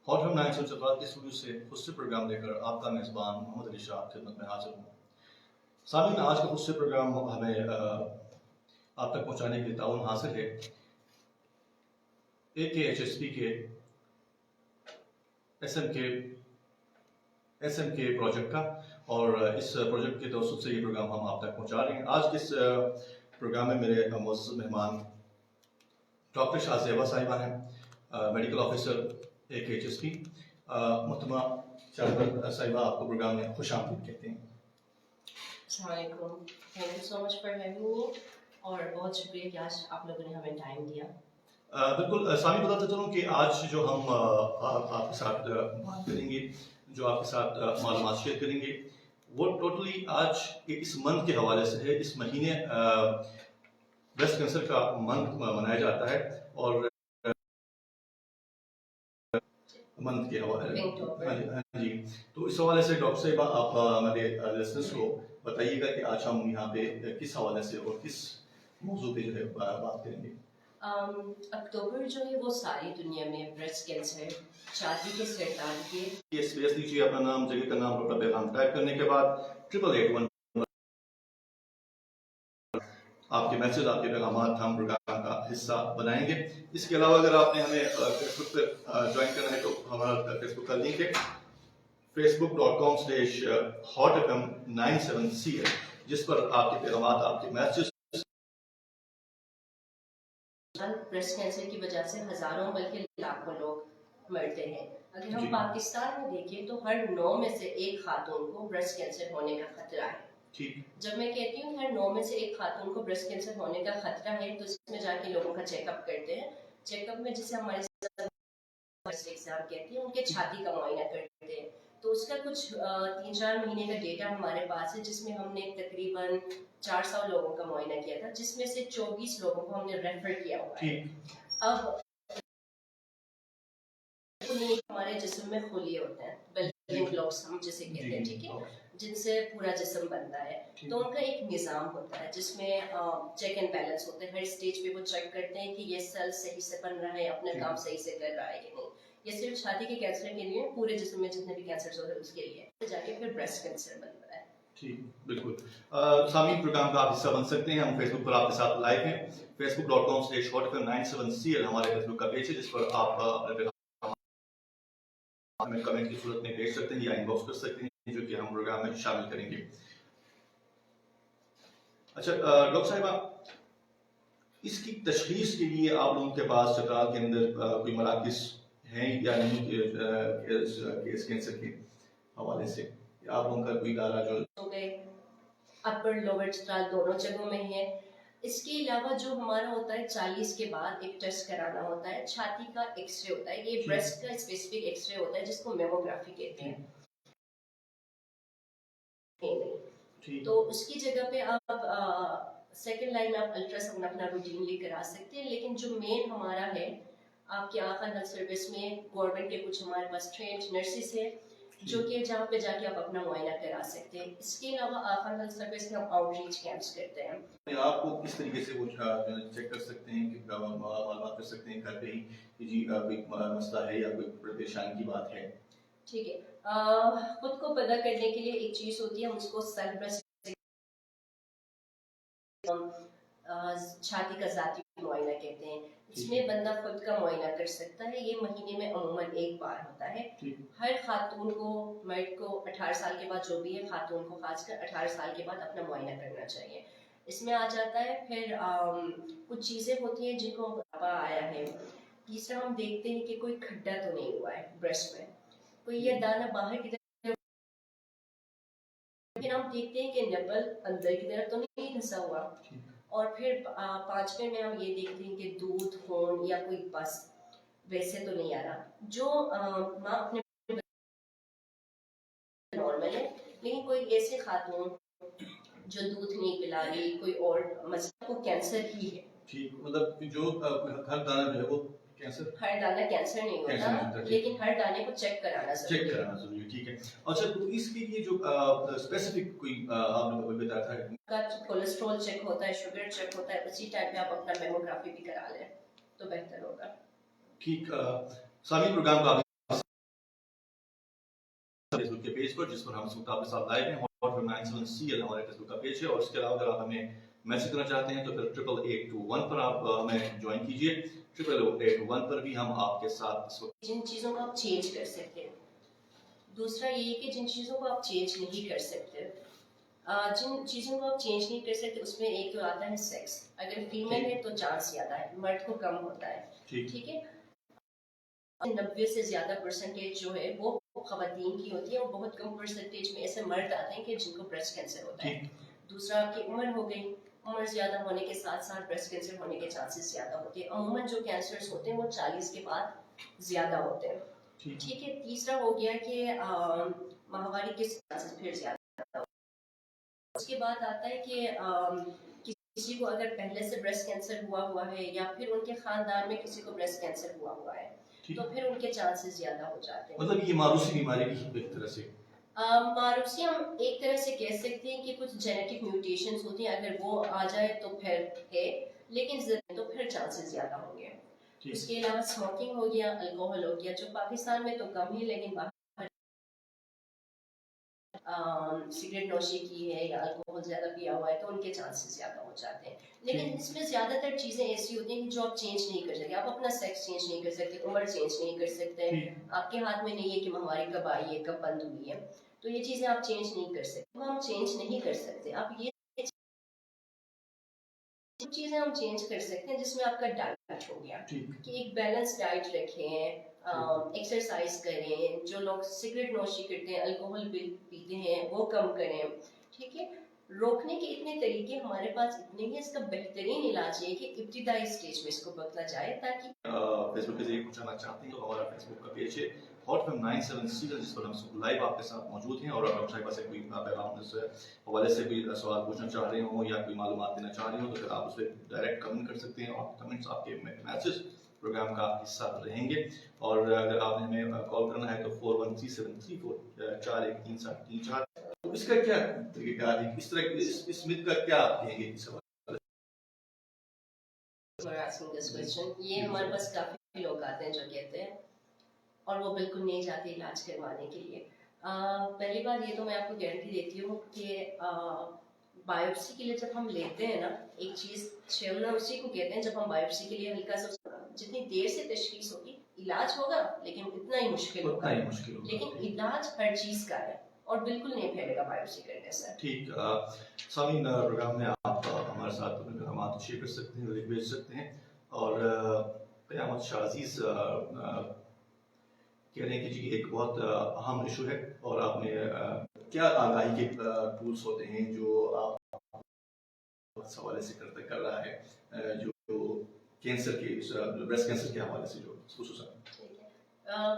Hot FM 9 के studio से खुद प्रोग्राम लेकर आपका मेज़बान मोहम्मद अली शाह खिदमत में हाजिर हूँ। सामीन, आज का खुद प्रोग्राम हमें आप तक पहुँचाने के लिए ताउन हासिल है AKHSP के SMK प्रोजेक्ट का, और इस प्रोजेक्ट के तवसत से ये प्रोग्राम हम आप तक पहुँचा रहे हैं। आज के इस प्रोग्राम में मेरे मुअज़्ज़ज़ मेहमान डॉक्टर शाहज़ेबा साहिबा हैं, मेडिकल ऑफिसर AKHSP। मोहतरमा शाहज़ेबा साहिबा, आपको प्रोग्राम में खुशामदीद कहते हैं। अस्सलामुअलैकुम, thank you so much for having me, और बहुत शुक्रिया कि आज आप लोगों ने हमें टाइम दिया। बिल्कुल सामी, बताता चलूँ कि आज जो हम आपके साथ बात करेंगे, जो आपके साथ मालूमात शेयर करेंगे, वो टोटली आज इस मंथ के हवाले से है। इस महीने ब्रेस्ट कैंसर का मंथ मनाया जाता है, और मंथ के हवाले, हाँ जी, तो इस हवाले से डॉक्टर साहिबा आप हमारे लिसनर्स को बताइएगा कि आज हम यहाँ पे किस हवाले से और किस मौजू पे जो है बात करेंगे। अक्टूबर जो है वो सारी दुनिया में ब्रेस्ट कैंसर, छाती के सरतान के ये स्पेस दीजिए, अपना नाम, जगह का नाम, अपना पैगाम टाइप करने के बाद 8881 आपके मैसेज, आपके पैगाम हम प्रोग्राम का हिस्सा बनाएंगे। इसके अलावा अगर आपने हमें फेसबुक पर ज्वाइन करना है तो हमारा फेसबुक का लिंक है facebook.com/hotfm97cl, जिस पर आपके पैगाम, आपके मैसेज। ब्रेस्ट कैंसर की वजह से हजारों बल्कि लाखों लोग मरते हैं। अगर हम पाकिस्तान में देखें तो हर 9 में से एक खातून को ब्रेस्ट कैंसर होने का खतरा है। जब मैं कहती हूँ हर 9 में से एक खातून को ब्रेस्ट कैंसर होने का खतरा है, तो इसमें जाके लोगों का चेकअप करते हैं। चेकअप में जिसे हमारे एग्जाम कहते हैं, उनके छाती का मुआयना करते हैं। तो उसका कुछ 3-4 महीने का डेटा हमारे पास है, जिसमें हमने तकरीबन 400 लोगों का मुआयना किया था, जिसमें से 24 लोगों को हमने रेफर किया हुआ है। अब हमारे जिस्म में खुली होते हैं, बिल्डिंग ब्लॉक्स हम जिसे कहते हैं, ठीक है, जिनसे पूरा जिस्म बनता है। तो उनका एक निज़ाम होता है जिसमें चेक एंड बैलेंस होते हैं। हर स्टेज पे वो चेक करते हैं कि ये सेल सही से बन रहा है, अपना काम सही से कर रहा है कि नहीं। ये सिर्फ छाती के कैंसर के लिए, पूरे जिस्म में जितने भी कैंसर होते हैं उसके लिए जाके फिर ब्रेस्ट कैंसर बनता है। ठीक, बिल्कुल। सामी, प्रोग्राम का आप हिस्सा बन सकते हैं। हम फेसबुक पर आपके साथ लाइव हैं। facebook.com/hotfm97cl हमारे फेसबुक का पेज है, जिस पर आप अपने हमें कमेंट की सूरत में भेज सकते हैं या इनबॉक्स कर सकते हैं, जो कि हम प्रोग्राम में शामिल करेंगे। अच्छा डॉक्टर साहिबा, इसकी तशखीस के लिए आप लोगों के पास चतराल के अंदर कोई मराकज़ हैं या नहीं इस कैंसर के हवाले से? आप लोगों का कोई इदारा जो अपर लोअर चतराल दोनों जगहों में है। इसके अलावा जो हमारा होता है 40 के बाद एक टेस्ट कराना होता है, छाती का एक्सरे होता है। ये ब्रेस्ट का स्पेसिफिक एक्सरे होता है जिसको मेमोग्राफी कहते हैं। तो उसकी जगह पे आप सेकंड लाइन आप अल्ट्रासाउंड अपना रूटीनली करा सकते हैं। लेकिन जो मेन हमारा है आपके आखा हेल्थ सर्विस में, गवर्नमेंट के कुछ हमारे पास ट्रेंड नर्सेस है जो कि जहाँ पे जाके आप अपना मुआयना करा सकते हैं। इसके अलावा आखा हेल्थ सर्विस में हम आउटरीच कैंप्स करते हैं। आपको किस तरीके से वो चेक कर सकते हैं कि मालूमात कर सकते हैं घर पे ही कि जी कोई मसला है या कोई परेशानी की बात है? ठीक है, खुद को पता करने के लिए एक चीज होती है, हम उसको सेल्फ ब्रेस्ट छाती का जाती मुआयना कहते हैं। इसमें बंदा खुद का मुआयना कर सकता है। ये महीने में अमूमन एक बार होता है। हर खातून को, मर्द को 18 साल के बाद, जो भी है खातून को खासकर 18 साल के बाद अपना मुआयना करना चाहिए। इसमें आ जाता है फिर कुछ चीजें होती हैं जिनको आया है। तीसरा, हम देखते हैं कि कोई खड्डा तो नहीं हुआ है ब्रेस्ट में, कोई ये दाना बाहर की तरफ, लेकिन हम देखते हैं कि निपल अंदर की तरफ तो नहीं धंसा हुआ। और फिर 5वें में हम ये देखते हैं कि दूध, खून या कोई बस वैसे तो नहीं आ रहा। जो माँ अपने नॉर्मल है, लेकिन कोई ऐसे खातून जो दूध नहीं पिला रही, कोई और मसला, को कैंसर ही है। ठीक, मतलब जो हर दाना जो है वो कैंसर, हर दाना कैंसर नहीं होता, लेकिन हर दाने को चेक कराना जरूरी है। ठीक है। अच्छा, तो इसके लिए जो स्पेसिफिक कोई आपने बताया था, कोलेस्ट्रॉल चेक होता है, शुगर चेक होता है, उसी टाइप में आप अपना मेमोग्राफी भी करा लें तो बेहतर होगा। ठीक, सामी, प्रोग्राम का फेसबुक के पेज पर, जिस पर हम इस वक्त आपके साथ लाइव हैं। हॉट 97CL हमारे फेसबुक का पेज है। और इसके अलावा अगर आप हमें मैसेज करना चाहते हैं तो फिर 8821 पर आप हमें ज्वाइन कीजिए। 8881 पर भी हम आपके साथ इस वक्त जिन चीज़ों को आप चेंज कर सकते हैं। दूसरा ये कि जिन चीज़ों को आप चेंज नहीं कर सकते, जिन चीज़ों को आप चेंज नहीं कर सकते उसमें एक तो आता है सेक्स। अगर फीमेल है तो चांस ज़्यादा है, मर्द को कम होता है। ठीक है। 90 से ज़्यादा परसेंटेज जो है वो खवातीन की होती है और बहुत कम परसेंटेज में ऐसे मर्द आते हैं कि जिनको ब्रेस्ट कैंसर होता है। दूसरा आपकी उम्र हो गई, उम्र ज़्यादा होने के साथ साथ ब्रेस्ट कैंसर होने के चांसेस ज़्यादा होते हैं। अमूमन जो कैंसर्स होते हैं वो 40 के बाद ज़्यादा होते हैं। ठीक है। तीसरा हो गया कि माहवारी के चांसेस फिर ज़्यादा। उसके बाद आता है कि किसी को अगर पहले से ब्रेस्ट कैंसर हुआ है या फिर उनके खानदान में किसी को ब्रेस्ट कैंसर हुआ है तो फिर उनके चांसेस ज्यादा हो जाते हैं। मतलब ये मारूसी बीमारी भी एक तरह से मारूसी हम एक तरह से कह सकते हैं कि कुछ जेनेटिक म्यूटेशंस होती हैं, अगर वो आ जाए तो फिर है, लेकिन तो फिर चांसेस ज्यादा होंगे। उसके अलावा स्मोकिंग हो गया, अल्कोहल हो गया, जो पाकिस्तान में तो कम ही, लेकिन बाहर सिगरेट नोशी की है या अल्कोहल ज़्यादा पिया हुआ है तो उनके चांसेस ज़्यादा हो जाते हैं। लेकिन इसमें ज़्यादातर चीज़ें ऐसी होती हैं कि जो आप चेंज नहीं कर सकते। आप अपना सेक्स चेंज नहीं कर सकते, उम्र चेंज नहीं कर सकते, आपके हाथ में नहीं है कि महामारी कब आई है कब बंद हुई है, तो ये चीज़ें आप चेंज नहीं कर सकते। हम चेंज नहीं कर सकते। आप ये चीज़ें हम चेंज कर सकते हैं जिसमें आपका डाइट हो गया कि एक बैलेंस डाइट रखें, एक्सरसाइज करें, जो लोग सिगरेट नोशी करते हैं, अल्कोहल पीते हैं, वो कम करें। ठीक है। रोकने के इतने तरीके हमारे पास इतने हैं, इसका बेहतरीन इलाज है कि इब्तिदाई स्टेज में इसको बदला जाए ताकि फेसबुक के जरिए पूछना चाहते हैं तो हमारा फेसबुक का पेज है हॉट 97CL, जिस पर हम लाइव आपके साथ मौजूद हैं। और अगर आपके पास कोई पैगाम इस हवाले से भी सवाल पूछना चाह रहे हो या कोई मालूमात देना चाह रहे हो तो फिर आप उस पर डायरेक्ट कमेंट कर सकते हैं और कमेंट्स आपके मैसेज प्रोग्राम का हिस्सा रहेंगे। और अगर आपने हमें कॉल करना है तो 413734 413734। तो इसका क्या तरीका है, इस तरह इस मिथ का क्या आप कहेंगे इस सवाल? ये हमारे पास काफी लोग आते हैं जो कहते हैं और वो बिल्कुल नहीं चाहते इलाज करवाने के लिए। पहली बात ये तो मैं आपको गारंटी देती हूँ कि बायोप्सी के लिए जब हम लेते हैं ना, एक चीज छेड़ना उसी को कहते हैं, जब हम बायोप्सी के लिए हल्का सा, जितनी देर से तशखीस होगी इलाज होगा लेकिन इतना ही मुश्किल होगा। लेकिन इलाज हर चीज का है और बिल्कुल नहीं फैलेगा बायोप्सी करने से। ठीक। सामीन, प्रोग्राम में आप हमारे साथ अपने मालूमात शेयर कर सकते हैं, भेज सकते हैं। और क़यामत शाह अजीज कह रहे हैं कि जी एक बहुत अहम इशू है और आपने क्या आगाही के टूल्स होते हैं जो आप इस हवाले से कर रहा है, जो कैंसर के ब्रेस्ट कैंसर के हवाले से जो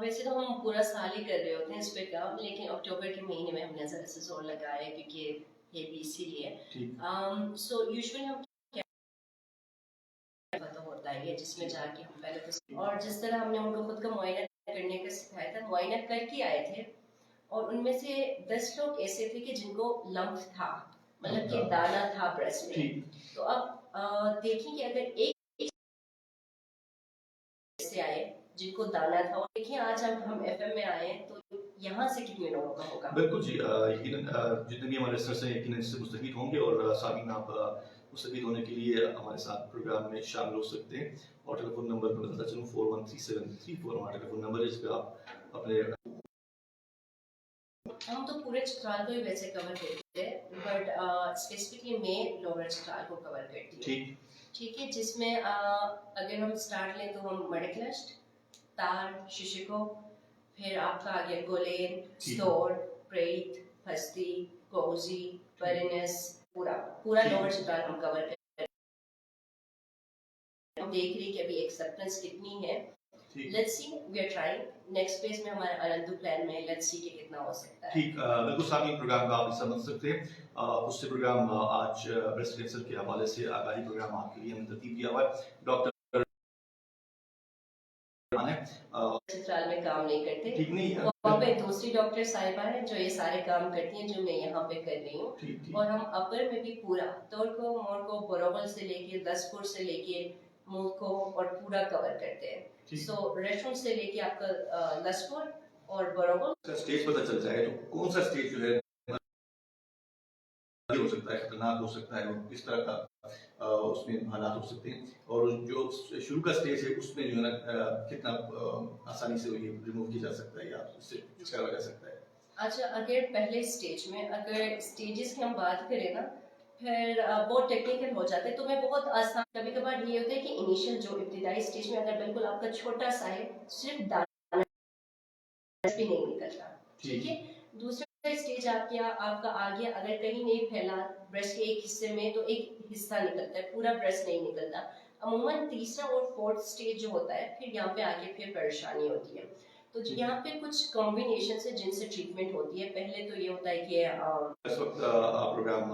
वैसे तो हम पूरा साल ही कर रहे होते हैं इस पे काम, लेकिन अक्टूबर के महीने में हमने ज़रा से जोर लगाया है क्योंकि ये भी इसीलिए। सो यूजुअली हम तो होता है जिसमें जाके हम पहले तो, और जिस तरह हमने उनको खुद का मुआयना करने का सिखाया था, मुआयना करके आए थे और उनमें से 10 लोग ऐसे थे कि जिनको लंप था, मतलब कि दाना था ब्रेस्ट में। तो अब देखिए कि अगर एक से आए जिनको दाना था, और देखिए आज हम एफएम में आए हैं तो यहाँ से कितने लोगों का होगा। बिल्कुल जी, यकीनन जितने भी हमारे लिसनर्स हैं यकीनन इससे मुस्तफीद होंगे और सामीन आप मुस्तफीद होने के लिए हमारे साथ प्रोग्राम में शामिल हो सकते हैं। और टेलीफोन नंबर पर बताता चलूँ 413734 हमारा टेलीफोन नंबर है, जिस पर आप अपने, हम तो पूरे चित्राल को ही वैसे कवर करते हैं बट स्पेसिफिकली मैं लोअर चित्राल को कवर करती हूँ। ठीक है। जिसमें अगर हम स्टार्ट लें तो हम मडक्लस्ट, तार, शिशिको, फिर आपका आ गया गोलेन, स्टोर, प्रेत, हस्ती, कोजी, बरेनेस, पूरा लोअर चित्राल हम कवर करते हैं। हम देख रही कि अभी एक्सेप्टेंस कितनी है। Let's see, we are trying. Next phase में हमारा अनंतु प्लान में लेट्स सी कि कितना हो सकता है। ठीक, बिल्कुल सामीन प्रोग्राम का आप समझ सकते हैं। उससे प्रोग्राम आज ब्रेस्ट कैंसर के हवाले से आगाही प्रोग्राम आपके लिए हमने तरतीब दिया हुआ है। डॉक्टर चित्राल में काम नहीं करते, ठीक नहीं है, वहाँ पे दूसरी डॉक्टर साहिबा है जो ये सारे काम करती हैं जो मैं यहाँ पे कर रही हूँ। और हम अपर में भी पूरा तोड़को मोड़को बरोबर से लेके 10 फुट से लेके मुंह को और पूरा कवर करते हैं। सो रेस्टरूम से लेके आपका 10 फुट और बड़ों को स्टेज पता चल जाए तो कौन सा स्टेज जो है हो सकता है, खतरनाक हो सकता है, और किस तरह का उसमें हालात हो सकते हैं, और जो शुरू का स्टेज है उसमें जो है ना कितना आसानी से ये रिमूव किया जा सकता है या उससे छुटकारा जा सकता है। अच्छा, अगर पहले स्टेज में अगर स्टेजेस की हम बात करें ना, फिर बहुत टेक्निकल हो जाते हैं, तो मैं बहुत आसान, कभी कभार ये होता है कि इनिशियल जो इब्तिदाई स्टेज में अगर बिल्कुल आपका छोटा सा है, सिर्फ दाना भी नहीं निकलता, ठीक है। दूसरा स्टेज आपका आ गया, अगर कहीं नहीं फैला ब्रेस्ट के एक हिस्से में तो एक हिस्सा निकलता है, पूरा ब्रेस्ट नहीं निकलता। अमूमन तीसरा और फोर्थ स्टेज जो होता है, फिर यहाँ पे आके फिर परेशानी होती है। तो यहाँ पे कुछ कॉम्बिनेशन है जिनसे ट्रीटमेंट होती है। पहले तो ये होता है कि इस वक्त आप प्रोग्राम